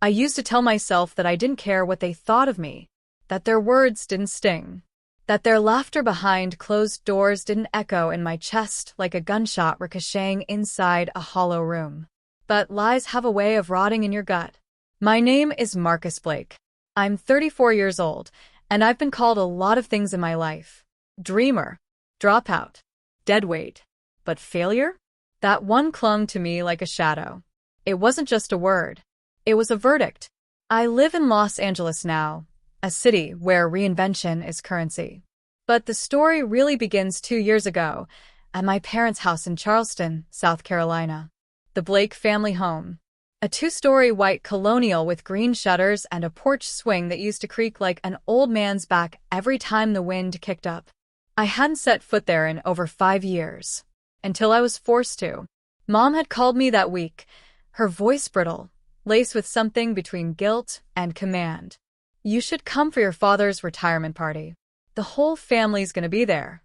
I used to tell myself that I didn't care what they thought of me, that their words didn't sting, that their laughter behind closed doors didn't echo in my chest like a gunshot ricocheting inside a hollow room. But lies have a way of rotting in your gut. My name is Marcus Blake. I'm 34 years old, and I've been called a lot of things in my life. Dreamer, dropout, deadweight. But failure? That one clung to me like a shadow. It wasn't just a word. It was a verdict. I live in Los Angeles now, a city where reinvention is currency. But the story really begins 2 years ago, at my parents' house in Charleston, South Carolina. The Blake family home. A 2-story white colonial with green shutters and a porch swing that used to creak like an old man's back every time the wind kicked up. I hadn't set foot there in over 5 years. Until I was forced to. Mom had called me that week, her voice brittle, laced with something between guilt and command. You should come for your father's retirement party. The whole family's gonna be there.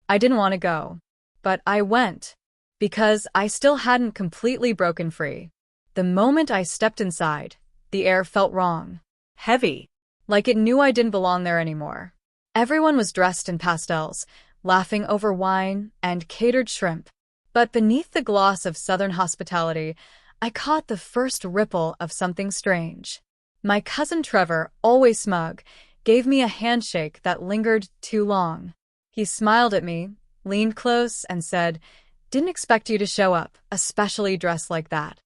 I didn't want to go, but I went, because I still hadn't completely broken free. The moment I stepped inside, the air felt wrong, heavy, like it knew I didn't belong there anymore. Everyone was dressed in pastels, laughing over wine and catered shrimp. But beneath the gloss of Southern hospitality, I caught the first ripple of something strange. My cousin Trevor, always smug, gave me a handshake that lingered too long. He smiled at me, leaned close, and said, "Didn't expect you to show up, especially dressed like that."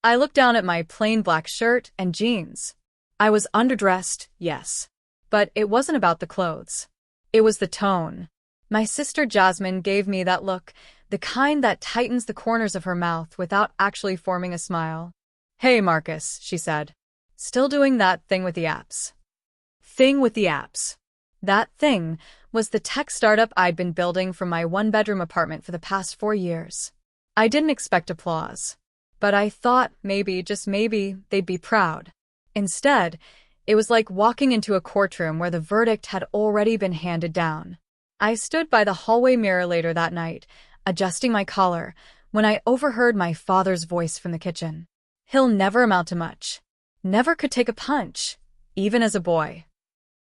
I looked down at my plain black shirt and jeans. I was underdressed, yes. But it wasn't about the clothes. It was the tone. My sister Jasmine gave me that look, the kind that tightens the corners of her mouth without actually forming a smile. "Hey, Marcus," she said. "Still doing that thing with the apps?" Thing with the apps. That thing was the tech startup I'd been building from my one-bedroom apartment for the past 4 years. I didn't expect applause, but I thought maybe, just maybe, they'd be proud. Instead, it was like walking into a courtroom where the verdict had already been handed down. I stood by the hallway mirror later that night, adjusting my collar, when I overheard my father's voice from the kitchen. "He'll never amount to much. Never could take a punch, even as a boy."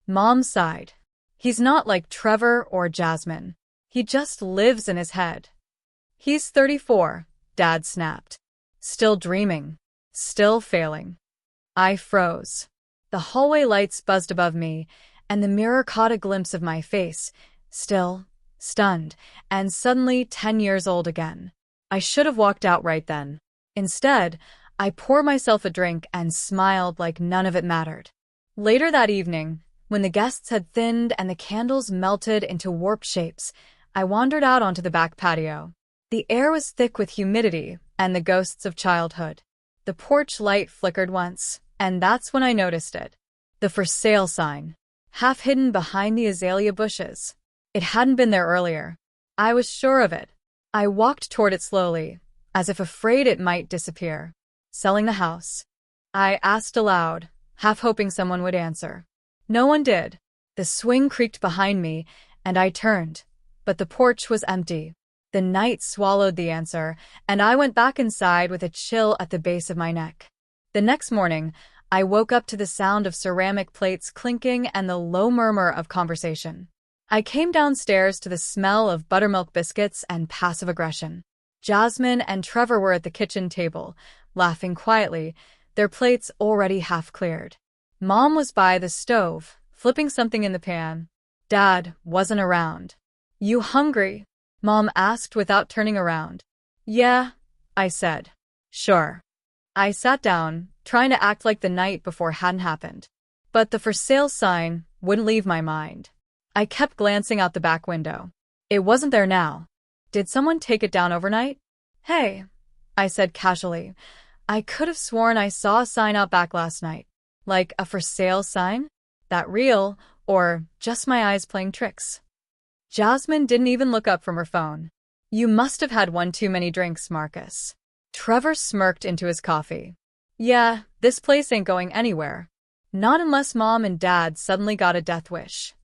Mom sighed. "He's not like Trevor or Jasmine. He just lives in his head." "He's 34, Dad snapped. "Still dreaming. Still failing." I froze. The hallway lights buzzed above me, and the mirror caught a glimpse of my face, still, stunned, and suddenly 10 years old again. I should have walked out right then. Instead, I poured myself a drink and smiled like none of it mattered. Later that evening, when the guests had thinned and the candles melted into warped shapes, I wandered out onto the back patio. The air was thick with humidity and the ghosts of childhood. The porch light flickered once, and that's when I noticed it. The "for sale" sign, half hidden behind the azalea bushes. It hadn't been there earlier. I was sure of it. I walked toward it slowly, as if afraid it might disappear. "Selling the house?" I asked aloud, half hoping someone would answer. No one did. The swing creaked behind me, and I turned, but the porch was empty. The night swallowed the answer, and I went back inside with a chill at the base of my neck. The next morning, I woke up to the sound of ceramic plates clinking and the low murmur of conversation. I came downstairs to the smell of buttermilk biscuits and passive aggression. Jasmine and Trevor were at the kitchen table, laughing quietly, their plates already half cleared. Mom was by the stove, flipping something in the pan. Dad wasn't around. "You hungry?" Mom asked without turning around. "Yeah," I said. "Sure." I sat down, trying to act like the night before hadn't happened. But the "for sale" sign wouldn't leave my mind. I kept glancing out the back window. It wasn't there now. Did someone take it down overnight? "Hey," I said casually. I could have sworn I saw a sign out back last night. Like a "for sale" sign? That real, or just my eyes playing tricks? Jasmine didn't even look up from her phone. "You must have had one too many drinks, Marcus." Trevor smirked into his coffee. "Yeah, this place ain't going anywhere. Not unless Mom and Dad suddenly got a death wish."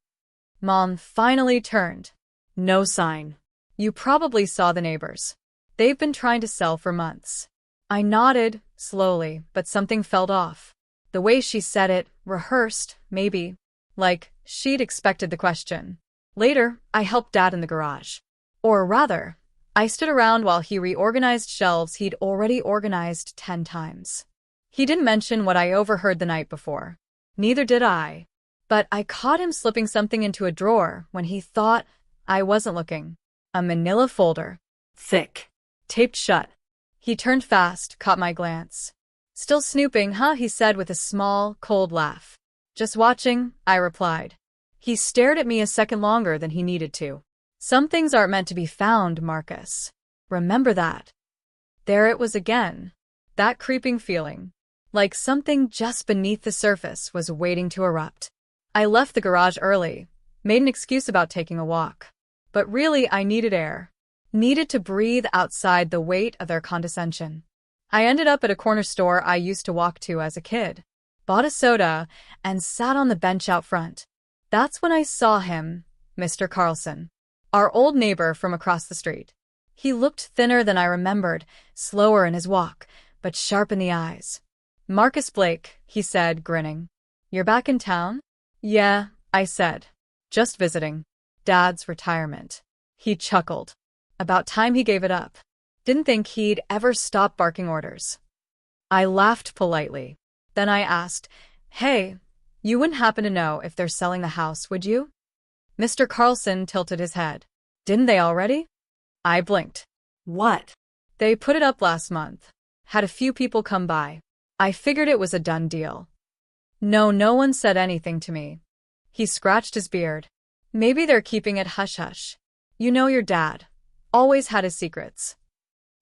Mom finally turned. "No sign. You probably saw the neighbors. They've been trying to sell for months." I nodded, slowly, but something felt off. The way she said it, rehearsed, maybe. Like, she'd expected the question. Later, I helped Dad in the garage. Or rather, I stood around while he reorganized shelves he'd already organized 10 times. He didn't mention what I overheard the night before. Neither did I. But I caught him slipping something into a drawer when he thought I wasn't looking. A manila folder. Thick. Taped shut. He turned fast, caught my glance. Still snooping, huh? He said with a small, cold laugh. Just watching, I replied. He stared at me a second longer than he needed to. Some things aren't meant to be found, Marcus. Remember that. There it was again. That creeping feeling. Like something just beneath the surface was waiting to erupt. I left the garage early, made an excuse about taking a walk. But really, I needed air. Needed to breathe outside the weight of their condescension. I ended up at a corner store I used to walk to as a kid, bought a soda, and sat on the bench out front. That's when I saw him, Mr. Carlson, our old neighbor from across the street. He looked thinner than I remembered, slower in his walk, but sharp in the eyes. Marcus Blake, he said, grinning. You're back in town? Yeah, I said. Just visiting. Dad's retirement. He chuckled. About time he gave it up. Didn't think he'd ever stop barking orders. I laughed politely. Then I asked, Hey, you wouldn't happen to know if they're selling the house, would you? Mr. Carlson tilted his head. Didn't they already? I blinked. What? They put it up last month. Had a few people come by. I figured it was a done deal. No one said anything to me. He scratched his beard. Maybe they're keeping it hush-hush. You know your dad. Always had his secrets.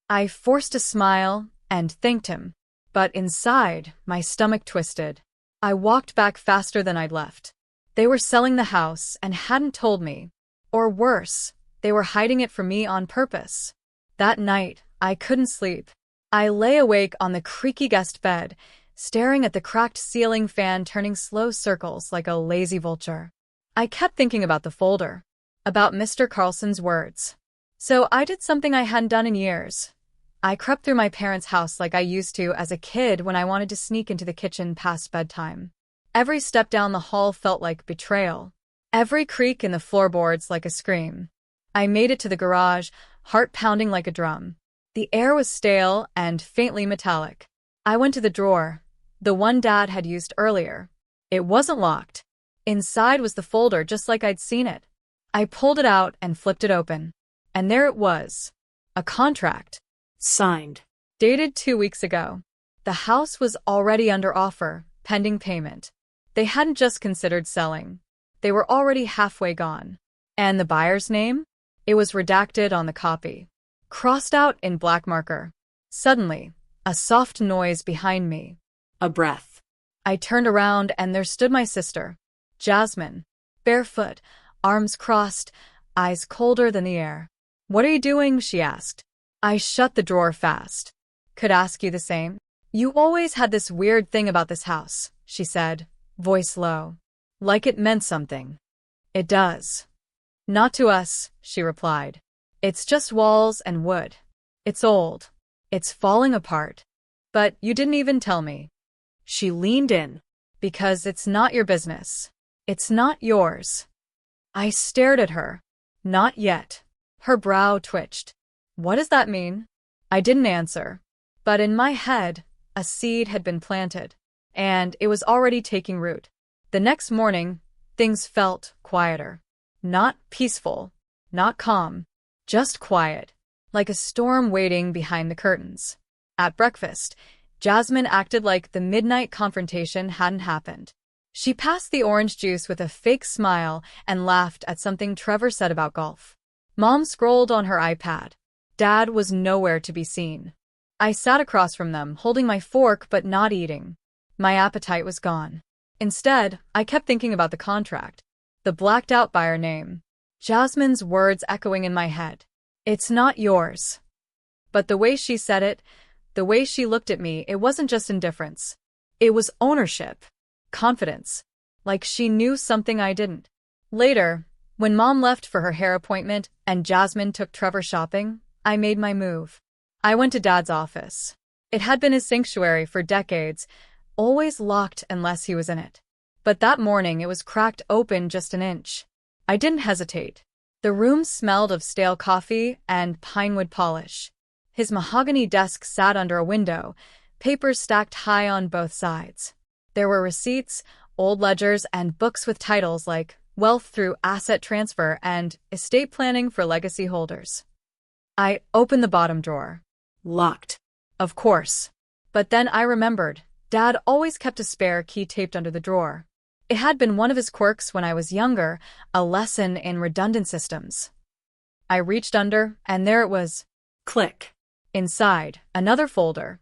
I forced a smile and thanked him. But inside, my stomach twisted. I walked back faster than I'd left. They were selling the house and hadn't told me. Or worse, they were hiding it from me on purpose. That night, I couldn't sleep. I lay awake on the creaky guest bed, staring at the cracked ceiling fan turning slow circles like a lazy vulture. I kept thinking about the folder, about Mr. Carlson's words. So I did something I hadn't done in years. I crept through my parents' house like I used to as a kid when I wanted to sneak into the kitchen past bedtime. Every step down the hall felt like betrayal. Every creak in the floorboards like a scream. I made it to the garage, heart pounding like a drum. The air was stale and faintly metallic. I went to the drawer, the one Dad had used earlier. It wasn't locked. Inside was the folder just like I'd seen it. I pulled it out and flipped it open. And there it was. A contract. Signed. Dated 2 weeks ago. The house was already under offer, pending payment. They hadn't just considered selling. They were already halfway gone. And the buyer's name? It was redacted on the copy. Crossed out in black marker. Suddenly, a soft noise behind me. A breath. I turned around and there stood my sister, Jasmine, barefoot, arms crossed, eyes colder than the air. What are you doing? She asked. I shut the drawer fast. Could ask you the same. You always had this weird thing about this house, she said, voice low. Like it meant something. It does. Not to us, she replied. It's just walls and wood. It's old. It's falling apart. But you didn't even tell me. She leaned in. Because it's not your business. It's not yours. I stared at her. Not yet. Her brow twitched. What does that mean? I didn't answer. But in my head, a seed had been planted. And it was already taking root. The next morning, things felt quieter. Not peaceful. Not calm. Just quiet. Like a storm waiting behind the curtains. At breakfast, Jasmine acted like the midnight confrontation hadn't happened. She passed the orange juice with a fake smile and laughed at something Trevor said about golf. Mom scrolled on her iPad. Dad was nowhere to be seen. I sat across from them, holding my fork but not eating. My appetite was gone. Instead, I kept thinking about the contract. The blacked-out buyer name. Jasmine's words echoing in my head. It's not yours. But the way she said it, the way she looked at me, it wasn't just indifference. It was ownership. Confidence. Like she knew something I didn't. Later, when Mom left for her hair appointment and Jasmine took Trevor shopping, I made my move. I went to Dad's office. It had been his sanctuary for decades, always locked unless he was in it. But that morning it was cracked open just an inch. I didn't hesitate. The room smelled of stale coffee and pinewood polish. His mahogany desk sat under a window, papers stacked high on both sides. There were receipts, old ledgers, and books with titles like Wealth Through Asset Transfer and Estate Planning for Legacy Holders. I opened the bottom drawer. Locked. Of course. But then I remembered. Dad always kept a spare key taped under the drawer. It had been one of his quirks when I was younger, a lesson in redundant systems. I reached under, and there it was. Click. Inside, another folder,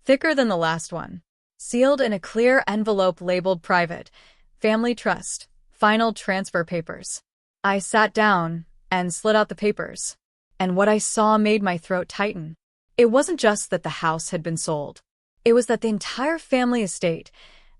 thicker than the last one, sealed in a clear envelope labeled Private, Family Trust, Final Transfer Papers. I sat down and slid out the papers, and what I saw made my throat tighten. It wasn't just that the house had been sold. It was that the entire family estate,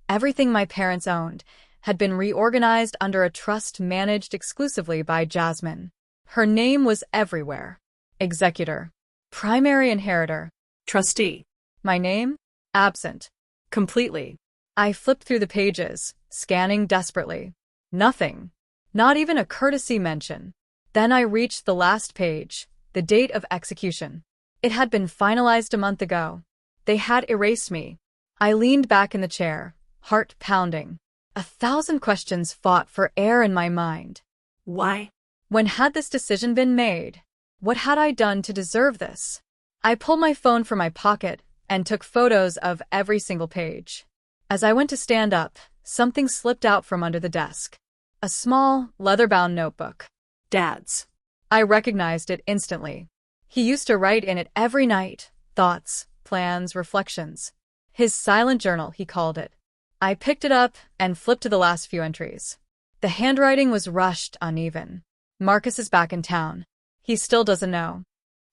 everything my parents owned, had been reorganized under a trust managed exclusively by Jasmine. Her name was everywhere. Executor. Primary inheritor. Trustee. My name? Absent. Completely. I flipped through the pages, scanning desperately. Nothing. Not even a courtesy mention. Then I reached the last page, the date of execution. It had been finalized a month ago. They had erased me. I leaned back in the chair, heart pounding. 1,000 questions fought for air in my mind. Why? When had this decision been made? What had I done to deserve this? I pulled my phone from my pocket and took photos of every single page. As I went to stand up, something slipped out from under the desk. A small, leather-bound notebook. Dad's. I recognized it instantly. He used to write in it every night, thoughts, plans, reflections. His silent journal, he called it. I picked it up and flipped to the last few entries. The handwriting was rushed, uneven. Marcus is back in town. He still doesn't know.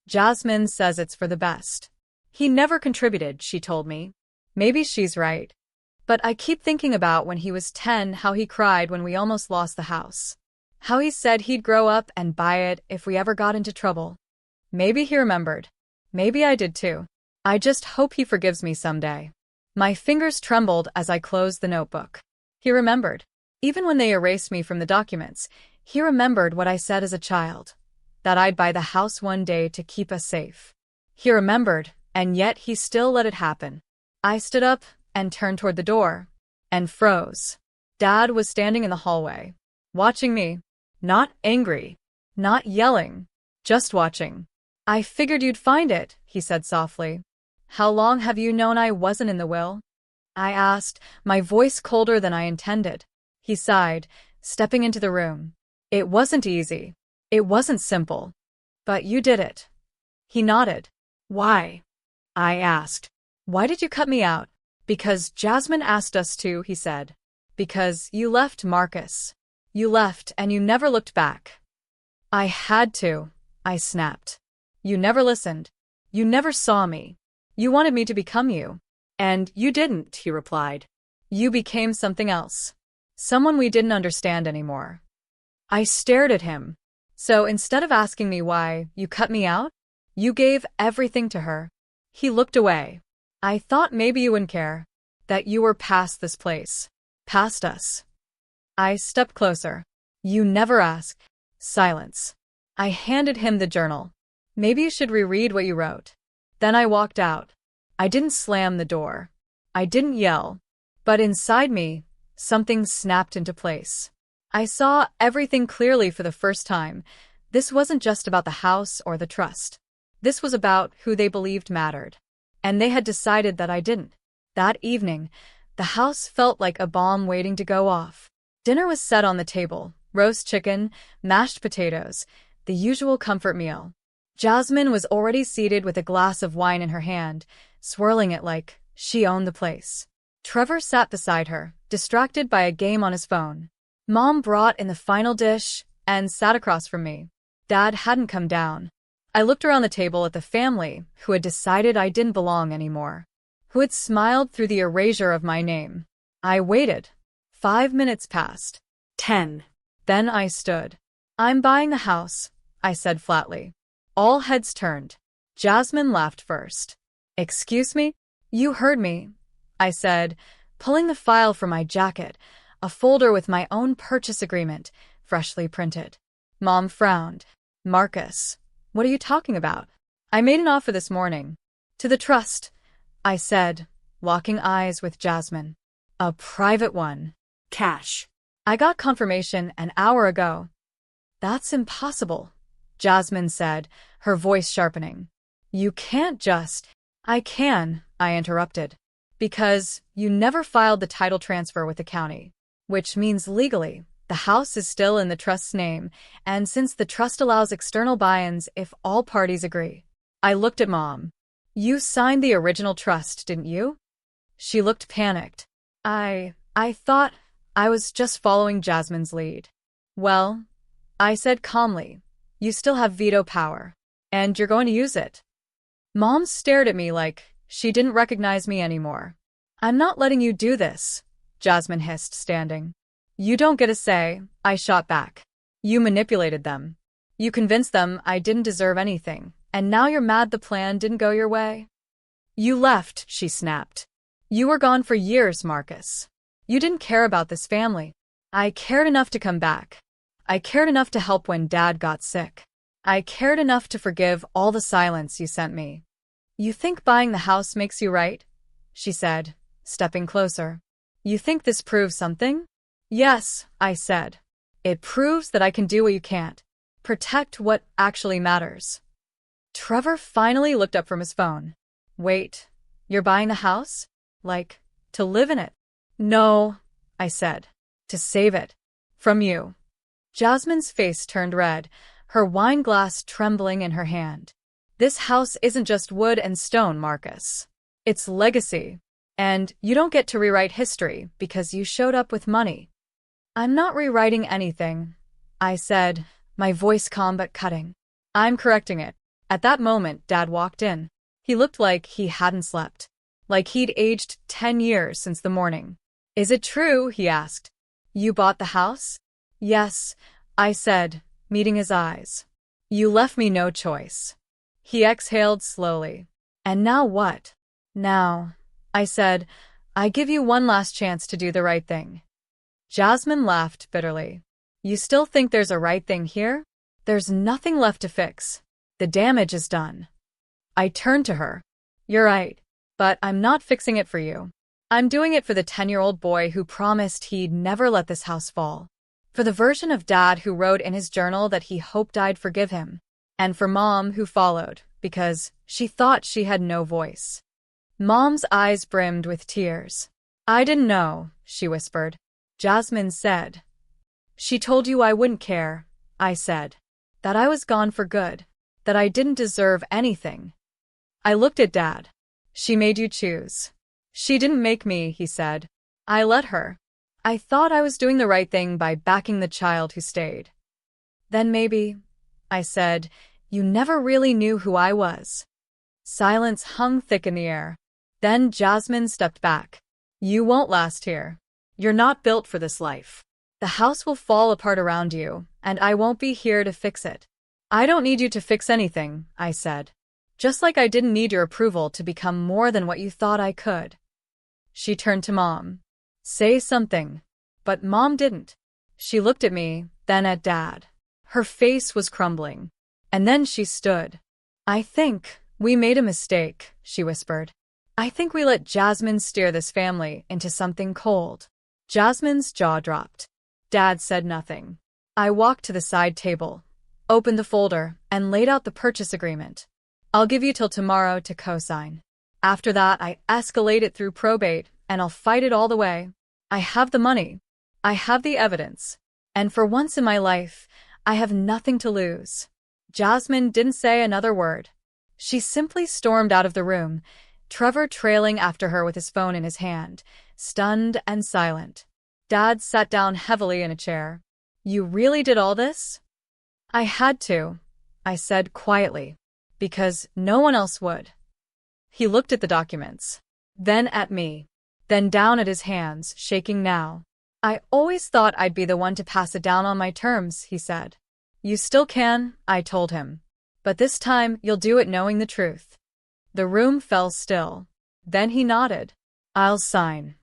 Jasmine says it's for the best. He never contributed, she told me. Maybe she's right. But I keep thinking about when he was 10, how he cried when we almost lost the house. How he said he'd grow up and buy it if we ever got into trouble. Maybe he remembered. Maybe I did too. I just hope he forgives me someday. My fingers trembled as I closed the notebook. He remembered. Even when they erased me from the documents, he remembered what I said as a child. That I'd buy the house one day to keep us safe. He remembered, and yet he still let it happen. I stood up and turned toward the door, and froze. Dad was standing in the hallway, watching me. Not angry, not yelling, just watching. I figured you'd find it, he said softly. How long have you known I wasn't in the will? I asked, my voice colder than I intended. He sighed, stepping into the room. It wasn't easy. It wasn't simple. But you did it. He nodded. Why? I asked. Why did you cut me out? Because Jasmine asked us to, he said. Because you left Marcus. You left and you never looked back. I had to, I snapped. You never listened. You never saw me. You wanted me to become you. And you didn't, he replied. You became something else. Someone we didn't understand anymore. I stared at him. So instead of asking me why you cut me out, you gave everything to her. He looked away. I thought maybe you wouldn't care. That you were past this place. Past us. I stepped closer. You never asked. Silence. I handed him the journal. Maybe you should reread what you wrote. Then I walked out. I didn't slam the door. I didn't yell. But inside me, something snapped into place. I saw everything clearly for the first time. This wasn't just about the house or the trust. This was about who they believed mattered. And they had decided that I didn't. That evening, the house felt like a bomb waiting to go off. Dinner was set on the table. Roast chicken, mashed potatoes, the usual comfort meal. Jasmine was already seated with a glass of wine in her hand, swirling it like she owned the place. Trevor sat beside her, distracted by a game on his phone. Mom brought in the final dish and sat across from me. Dad hadn't come down. I looked around the table at the family who had decided I didn't belong anymore, who had smiled through the erasure of my name. I waited. 5 minutes passed. 10. Then I stood. I'm buying the house, I said flatly. All heads turned. Jasmine laughed first. Excuse me? You heard me, I said, pulling the file from my jacket, a folder with my own purchase agreement, freshly printed. Mom frowned. Marcus, what are you talking about? I made an offer this morning. To the trust, I said, locking eyes with Jasmine. A private one. Cash. I got confirmation an hour ago. That's impossible, Jasmine said, her voice sharpening. You can't just… I can, I interrupted. Because you never filed the title transfer with the county. Which means legally, the house is still in the trust's name, and since the trust allows external buy-ins if all parties agree. I looked at Mom. You signed the original trust, didn't you? She looked panicked. I thought I was just following Jasmine's lead. Well, I said calmly, you still have veto power, and you're going to use it. Mom stared at me like she didn't recognize me anymore. I'm not letting you do this, Jasmine hissed, standing. You don't get a say, I shot back. You manipulated them. You convinced them I didn't deserve anything, and now you're mad the plan didn't go your way? You left, she snapped. You were gone for years, Marcus. You didn't care about this family. I cared enough to come back. I cared enough to help when Dad got sick. I cared enough to forgive all the silence you sent me. You think buying the house makes you right? She said, stepping closer. You think this proves something? Yes, I said. It proves that I can do what you can't. Protect what actually matters. Trevor finally looked up from his phone. Wait, you're buying the house? Like, to live in it? No, I said. To save it. From you. Jasmine's face turned red, her wine glass trembling in her hand. This house isn't just wood and stone, Marcus. It's legacy. And you don't get to rewrite history because you showed up with money. I'm not rewriting anything, I said, my voice calm but cutting. I'm correcting it. At that moment, Dad walked in. He looked like he hadn't slept. Like he'd aged 10 years since the morning. Is it true? He asked. You bought the house? Yes, I said, meeting his eyes. You left me no choice. He exhaled slowly. And now what? Now, I said, I give you one last chance to do the right thing. Jasmine laughed bitterly. You still think there's a right thing here? There's nothing left to fix. The damage is done. I turned to her. You're right, but I'm not fixing it for you. I'm doing it for the 10-year-old boy who promised he'd never let this house fall. For the version of Dad who wrote in his journal that he hoped I'd forgive him. And for Mom who followed, because she thought she had no voice. Mom's eyes brimmed with tears. I didn't know, she whispered. Jasmine said. She told you I wouldn't care, I said. That I was gone for good. That I didn't deserve anything. I looked at Dad. She made you choose. She didn't make me, he said. I let her. I thought I was doing the right thing by backing the child who stayed. Then maybe, I said, you never really knew who I was. Silence hung thick in the air. Then Jasmine stepped back. You won't last here. You're not built for this life. The house will fall apart around you, and I won't be here to fix it. I don't need you to fix anything, I said. Just like I didn't need your approval to become more than what you thought I could. She turned to Mom. Say something. But Mom didn't. She looked at me, then at Dad. Her face was crumbling. And then she stood. I think we made a mistake, she whispered. I think we let Jasmine steer this family into something cold. Jasmine's jaw dropped. Dad said nothing. I walked to the side table, opened the folder, and laid out the purchase agreement. I'll give you till tomorrow to co-sign. After that, I escalate it through probate, and I'll fight it all the way. I have the money. I have the evidence. And for once in my life, I have nothing to lose. Jasmine didn't say another word. She simply stormed out of the room, Trevor trailing after her with his phone in his hand, stunned and silent. Dad sat down heavily in a chair. You really did all this? I had to, I said quietly, because no one else would. He looked at the documents, then at me, then down at his hands, shaking now. I always thought I'd be the one to pass it down on my terms, he said. You still can, I told him. But this time you'll do it knowing the truth. The room fell still. Then he nodded. I'll sign.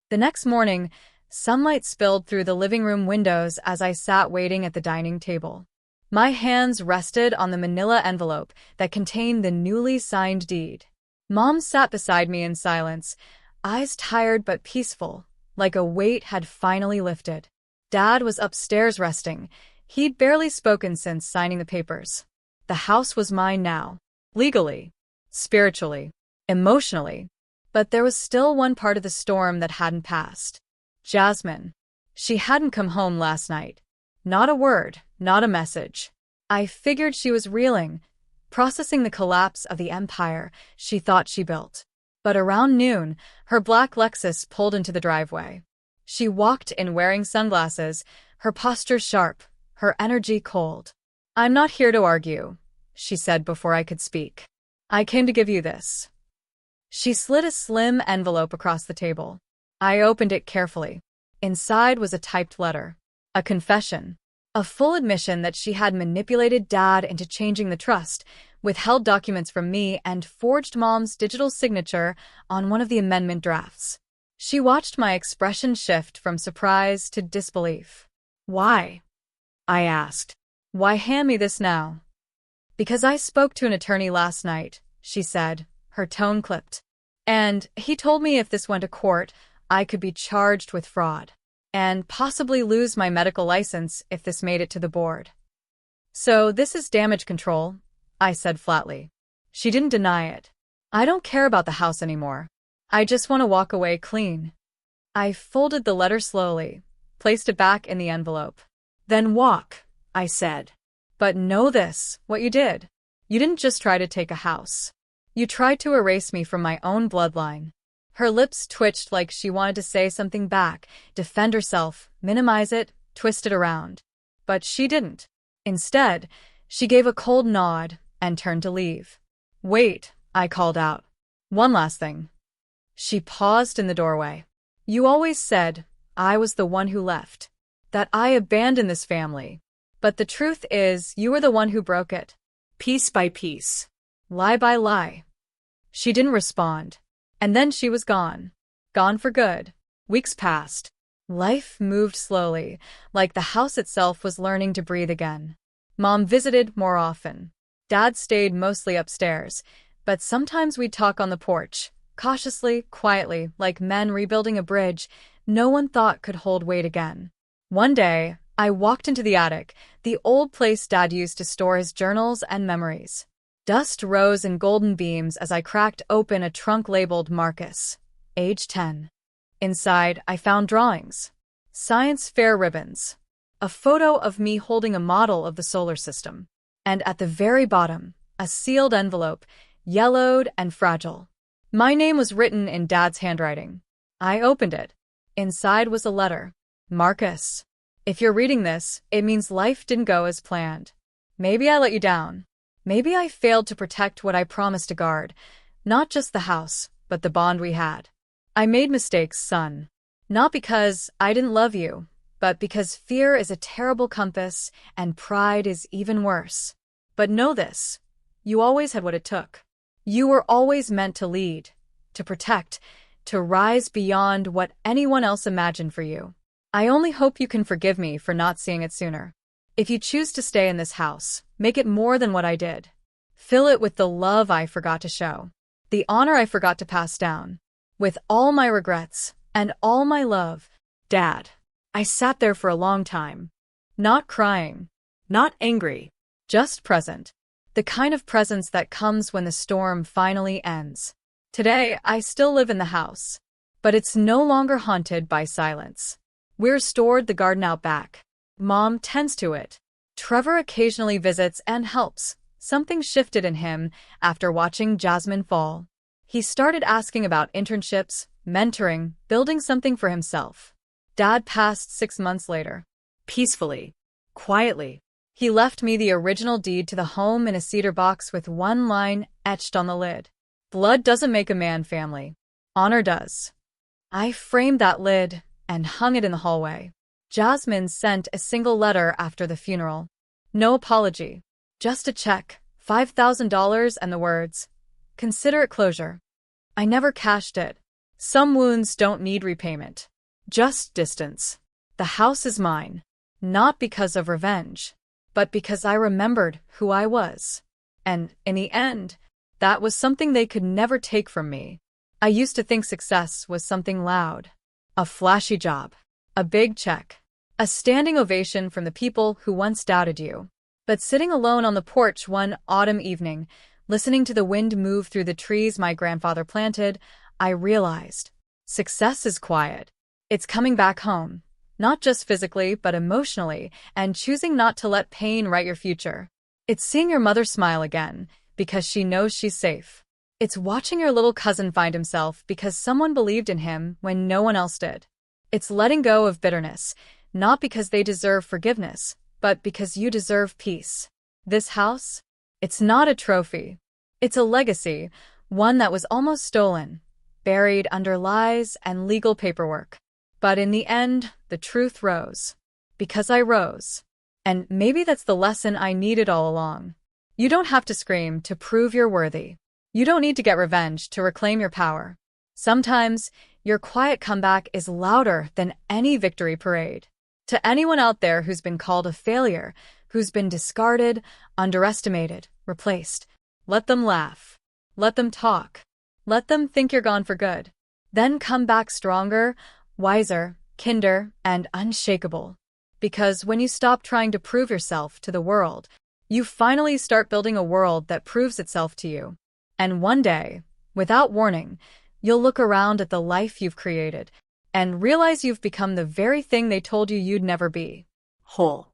The next morning, sunlight spilled through the living room windows as I sat waiting at the dining table. My hands rested on the manila envelope that contained the newly signed deed. Mom sat beside me in silence, eyes tired but peaceful, like a weight had finally lifted. Dad was upstairs resting. He'd barely spoken since signing the papers. The house was mine now. Legally, spiritually, emotionally. But there was still one part of the storm that hadn't passed. Jasmine. She hadn't come home last night. Not a word, not a message. I figured she was reeling, processing the collapse of the empire she thought she built. But around noon, her black Lexus pulled into the driveway. She walked in wearing sunglasses, her posture sharp, her energy cold. "I'm not here to argue," she said before I could speak. "I came to give you this." She slid a slim envelope across the table. I opened it carefully. Inside was a typed letter. A confession. A full admission that she had manipulated Dad into changing the trust, withheld documents from me, and forged Mom's digital signature on one of the amendment drafts. She watched my expression shift from surprise to disbelief. "Why?" I asked. "Why hand me this now?" "Because I spoke to an attorney last night," she said, her tone clipped. "And he told me if this went to court, I could be charged with fraud. And possibly lose my medical license if this made it to the board. So this is damage control," I said flatly. She didn't deny it. "I don't care about the house anymore. I just want to walk away clean." I folded the letter slowly, placed it back in the envelope. "Then walk," I said. "But know this, what you did. You didn't just try to take a house. You tried to erase me from my own bloodline." Her lips twitched like she wanted to say something back, defend herself, minimize it, twist it around. But she didn't. Instead, she gave a cold nod and turned to leave. "Wait," I called out. "One last thing." She paused in the doorway. "You always said I was the one who left, that I abandoned this family. But the truth is, you were the one who broke it. Piece by piece. Lie by lie." She didn't respond. And then she was gone. Gone for good. Weeks passed. Life moved slowly, like the house itself was learning to breathe again. Mom visited more often. Dad stayed mostly upstairs, but sometimes we'd talk on the porch, cautiously, quietly, like men rebuilding a bridge no one thought could hold weight again. One day, I walked into the attic, the old place Dad used to store his journals and memories. Dust rose in golden beams as I cracked open a trunk labeled Marcus, age 10. Inside, I found drawings, science fair ribbons, a photo of me holding a model of the solar system, and at the very bottom, a sealed envelope, yellowed and fragile. My name was written in Dad's handwriting. I opened it. Inside was a letter. "Marcus, if you're reading this, it means life didn't go as planned. Maybe I let you down. Maybe I failed to protect what I promised to guard, not just the house, but the bond we had. I made mistakes, son. Not because I didn't love you, but because fear is a terrible compass and pride is even worse. But know this, you always had what it took. You were always meant to lead, to protect, to rise beyond what anyone else imagined for you. I only hope you can forgive me for not seeing it sooner. If you choose to stay in this house, make it more than what I did. Fill it with the love I forgot to show, the honor I forgot to pass down, with all my regrets and all my love, Dad." I sat there for a long time, not crying, not angry, just present. The kind of presence that comes when the storm finally ends. Today, I still live in the house, but it's no longer haunted by silence. We're restored the garden out back. Mom tends to it. Trevor occasionally visits and helps. Something shifted in him after watching Jasmine fall. He started asking about internships, mentoring, building something for himself. Dad passed 6 months later. Peacefully. Quietly. He left me the original deed to the home in a cedar box with one line etched on the lid. "Blood doesn't make a man, family. Honor does." I framed that lid and hung it in the hallway. Jasmine sent a single letter after the funeral. No apology. Just a check, $5,000 and the words, "Consider it closure." I never cashed it. Some wounds don't need repayment, just distance. The house is mine, not because of revenge, but because I remembered who I was. And, in the end, that was something they could never take from me. I used to think success was something loud. A flashy job. A big check. A standing ovation from the people who once doubted you. But sitting alone on the porch one autumn evening, listening to the wind move through the trees my grandfather planted, I realized success is quiet. It's coming back home, not just physically, but emotionally, and choosing not to let pain write your future. It's seeing your mother smile again, because she knows she's safe. It's watching your little cousin find himself because someone believed in him when no one else did. It's letting go of bitterness, not because they deserve forgiveness, but because you deserve peace. This house? It's not a trophy. It's a legacy, one that was almost stolen, buried under lies and legal paperwork. But in the end, the truth rose. Because I rose. And maybe that's the lesson I needed all along. You don't have to scream to prove you're worthy. You don't need to get revenge to reclaim your power. Sometimes, your quiet comeback is louder than any victory parade. To anyone out there who's been called a failure, who's been discarded, underestimated, replaced, let them laugh. Let them talk. Let them think you're gone for good. Then come back stronger, wiser, kinder, and unshakable. Because when you stop trying to prove yourself to the world, you finally start building a world that proves itself to you. And one day, without warning, you'll look around at the life you've created and realize you've become the very thing they told you you'd never be. Whole.